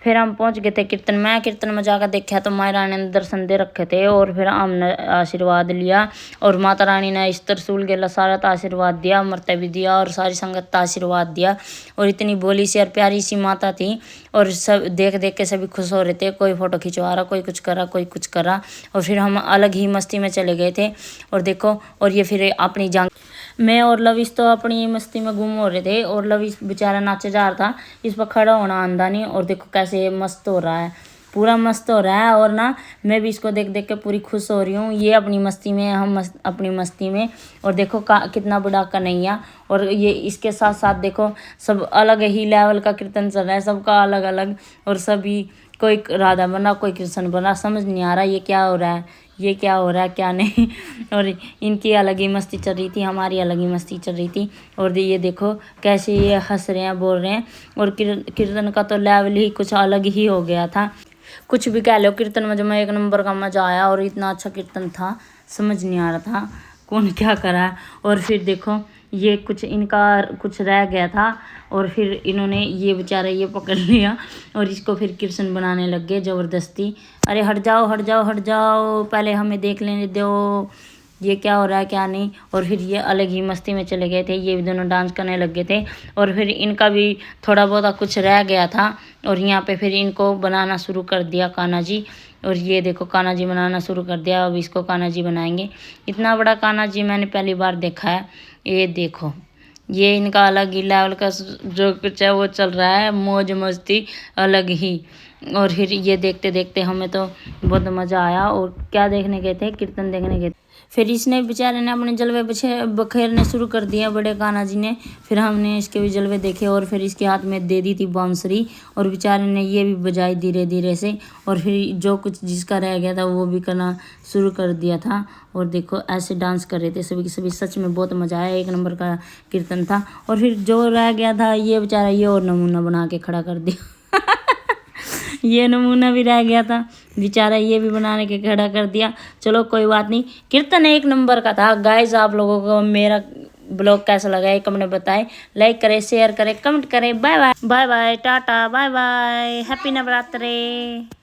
फिर हम पहुंच गए थे कीर्तन में। कीर्तन में जाकर देखा तो माँ रानी ने दर्शन दे रखे थे और फिर हमने आशीर्वाद लिया और माता रानी ने इस त्रिशूल गेला सारा आशीर्वाद दिया, अमृत भी दिया और सारी संगत का आशीर्वाद दिया। और इतनी भोली सी और प्यारी सी माता थी और सब देख देख के सभी खुश हो रहे थे। कोई फोटो खिंचवा रहा, कोई कुछ करा, कोई कुछ करा। और फिर हम अलग ही मस्ती में चले गए थे। और देखो, और ये फिर अपनी जान मैं और लविश तो अपनी मस्ती में गुम हो रहे थे और लविश बेचारा नाचे जा रहा था, इस पर खड़ा होना आंदा नहीं। और देखो कैसे मस्त हो रहा है, पूरा मस्त हो रहा है। और ना मैं भी इसको देख देख के पूरी खुश हो रही हूँ। ये अपनी मस्ती में, हम अपनी मस्ती में। और देखो कितना बड़ा कन्हैया। और ये इसके साथ साथ देखो सब अलग ही लेवल का कीर्तन चल रहा है, सबका अलग अलग। और सभी कोई राधा बना, कोई कृष्ण बना, समझ नहीं आ रहा ये क्या हो रहा है, ये क्या हो रहा है क्या नहीं। और इनकी अलग ही मस्ती चल रही थी, हमारी अलग ही मस्ती चल रही थी। और ये देखो कैसे ये हंस रहे हैं, बोल रहे हैं। और कीर्तन का तो लेवल ही कुछ अलग ही हो गया था। कुछ भी कह लो, कीर्तन में जो मैं एक नंबर का मजा आया। और इतना अच्छा कीर्तन था, समझ नहीं आ रहा था कौन क्या करा। और फिर देखो ये कुछ इनका कुछ रह गया था और फिर इन्होंने ये बेचारा ये पकड़ लिया और इसको फिर कृष्ण बनाने लग गए ज़बरदस्ती। अरे हट जाओ हट जाओ हट जाओ, पहले हमें देख लेने दो ये क्या हो रहा है क्या नहीं। और फिर ये अलग ही मस्ती में चले गए थे, ये भी दोनों डांस करने लग गए थे। और फिर इनका भी थोड़ा बहुत कुछ रह गया था और यहाँ पे फिर इनको बनाना शुरू कर दिया कान्हा जी। और ये देखो कान्हा जी बनाना शुरू कर दिया, अब इसको कान्हा जी बनाएंगे। इतना बड़ा कान्हा जी मैंने पहली बार देखा है। ये देखो ये इनका अलग ही लेवल का जो कुछ है वो चल रहा है, मौज मस्ती अलग ही। और फिर ये देखते देखते हमें तो बहुत मज़ा आया। और क्या देखने गए थे, कीर्तन देखने गए थे। फिर इसने बेचारे ने अपने जलवे बखेरने शुरू कर दिया बड़े कान्हा जी ने। फिर हमने इसके भी जलवे देखे और फिर इसके हाथ में दे दी थी बांसुरी और बेचारे ने ये भी बजाई धीरे धीरे से। और फिर जो कुछ जिसका रह गया था वो भी करना शुरू कर दिया था। और देखो ऐसे डांस कर रहे थे सभी के सभी, सच में बहुत मज़ा आया, एक नंबर का कीर्तन था। और फिर जो रह गया था ये बेचारा ये और नमूना बना के खड़ा कर दिया। ये नमूना भी रह गया था बेचारा, ये भी बनाने के खड़ा कर दिया। चलो कोई बात नहीं, कीर्तन एक नंबर का था। गाइस आप लोगों को मेरा ब्लॉग कैसा लगा है कमेंट में बताएं, लाइक करें, शेयर करें, कमेंट करें। Bye bye bye bye, tata bye bye, happy Navratri.